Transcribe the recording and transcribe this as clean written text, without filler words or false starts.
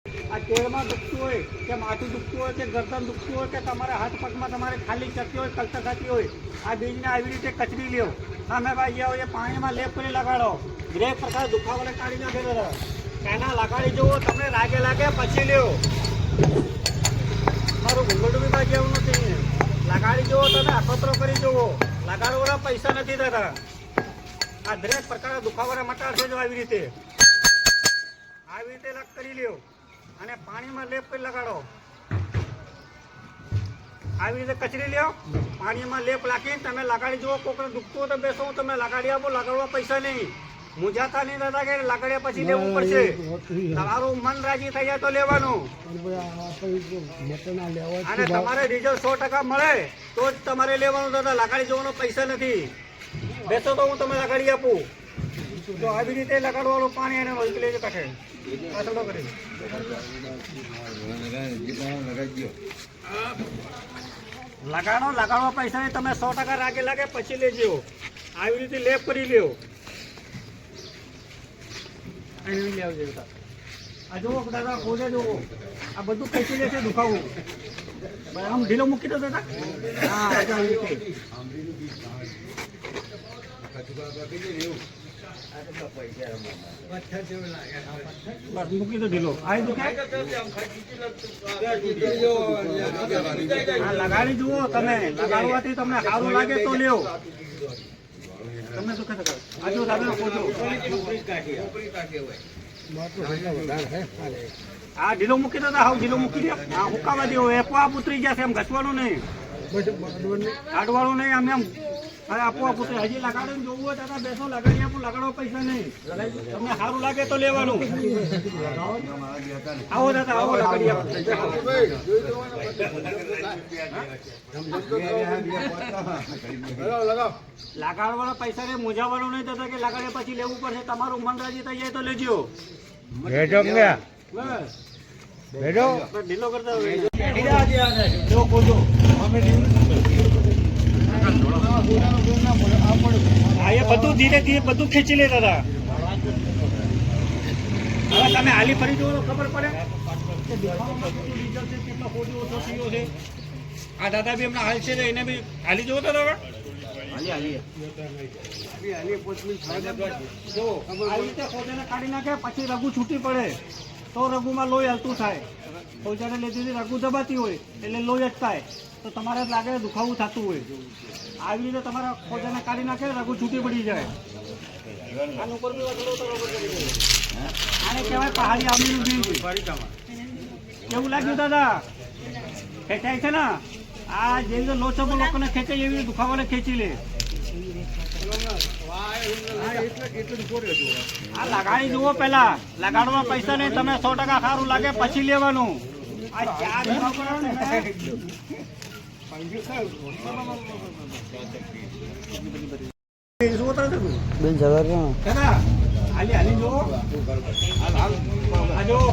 આ કેળમાં દુખતું હોય કે માથું દુખતું હોય કે ગરદન દુખતું હોય કે તમારા હાથ પગમાં તમારે ખાલી ચડતી હોય કલતા થતી હોય આ બીજને આવી રીતે કચરી લ્યો. તમે ભાઈ આવો એ પાણીમાં લેપ કરી લગાડો. ગ્રે પ્રકાર દુખાવાને કાઢી નાખે દાદા. એના લગાડી જુઓ તમને લાગે લાગે પછી લ્યો. મારું ઘૂંઘટું બી બાજી આવું નથી. લગાડી જુઓ તમે અખતરો કરી જુઓ. લગાડવાના પૈસા નથી દાદા. આ દરેક પ્રકારના દુખાવાને મટાડશે જો આવી રીતે લગ કરી લ્યો અને પાણીમાં લેપ કરી લગાડો. આવી રીતે કચરી લ્યો, પાણીમાં લેપ લાગીને તમે લગાડી જુઓ. કોકને દુખતું હોય તો બેસો, તમે લગાડી આપો. લગાડવા પૈસા નહીં. મુંજાતા નહીં દાદા કે લગાડ્યા પછી લેવું પડશે. તમારું મન રાજી થઈ જાય તો લેવાનું. અને તમારે રિઝલ્ટ 100% મળે તો જ તમારે લેવાનું દાદા. લગાડી જવાનો પૈસા નથી. બેસો તો હું તમે લગાડી આપું. તો આવી રીતે લગાડવાનું પાણી એને મોકલી કાઢે. લગાડવા પૈસા નહીં. તમે 100% રાગે લાગે પછી લેજો. આવી રીતે લેપ કરી લ્યો. આ જુઓ દાદા, ખોજે જુઓ. આ બધું ખેંચી લે છે દુખાવું. આમ ઢીલો મૂકી દો દાદા. હા, આવી રીતે બસ મૂકી દો ઢીલો. આ દુખાય લગાડી જુઓ તમે. લગાડવાથી તમને સારું લાગે તો લ્યો. તમને દુખે તો આજુ દાદા ખોજો. હા, ઢીલો મૂકી દો. હાવ ઢીલો મૂકી દો. હા, હુકાવા દેવો. આપોઆપ ઉતરી જશે. એમ ઘસવાનું નહીં, કાઢવાનું નહીં. આમ એમ આપોઆપ ઉતરે. હજી લગાડીને જોવું હોય દાદા બેસો. લગાડી આપો. લગાડવા પૈસા નહીં. તમને સારું લાગે તો લેવાનું. આવો દાદા, આવો લગાડી આપો. લગાડવાના પૈસા ને મૂંઝાવાનું નહીં દાદા કે લગાડ્યા પછી લેવું પડશે. તમારું મન રાજી થઈ જાય તો લેજો. ઢીલો કરતા બધું ધીરે ધીરે બધું ખેંચી લે દાદા. હવે તમે હાલી ફરી જુઓ તો ખબર પડે કે કેટલો ખોટો ઓછો થયો છે. આ દાદા બી એમના હાલ છે એને બી હાલી જુઓ તો દાદા. જો આવી રીતે ખોજાને કાઢી નાખે પછી રઘુ છૂટી પડે તો રઘુમાં લોહી હલતું થાય. ખોજાને લીધી રઘુ દબાતી હોય એટલે લોહી અટકાય તો તમારે લાગે દુખાવું થતું હોય. આવી રીતે તમારા ખોજાને કાઢી નાખે રઘુ છૂટી પડી જાય. આનું ઉપર બી આને કહેવાય પહાડી આંબલીનું બીજ. કેવું લાગ્યું દાદા? ખેંચાય છે ને? આ જે રીતે લોચો લોકોને ખેંચાય એવી દુખાવાને ખેંચી લે. આ લગાડી જુઓ પેલા. લગાડવા પૈસા નહીં. તમે 100% સારું લાગે પછી લેવાનું. આ ચાર બેન જવા હાલી હાલી જુઓ.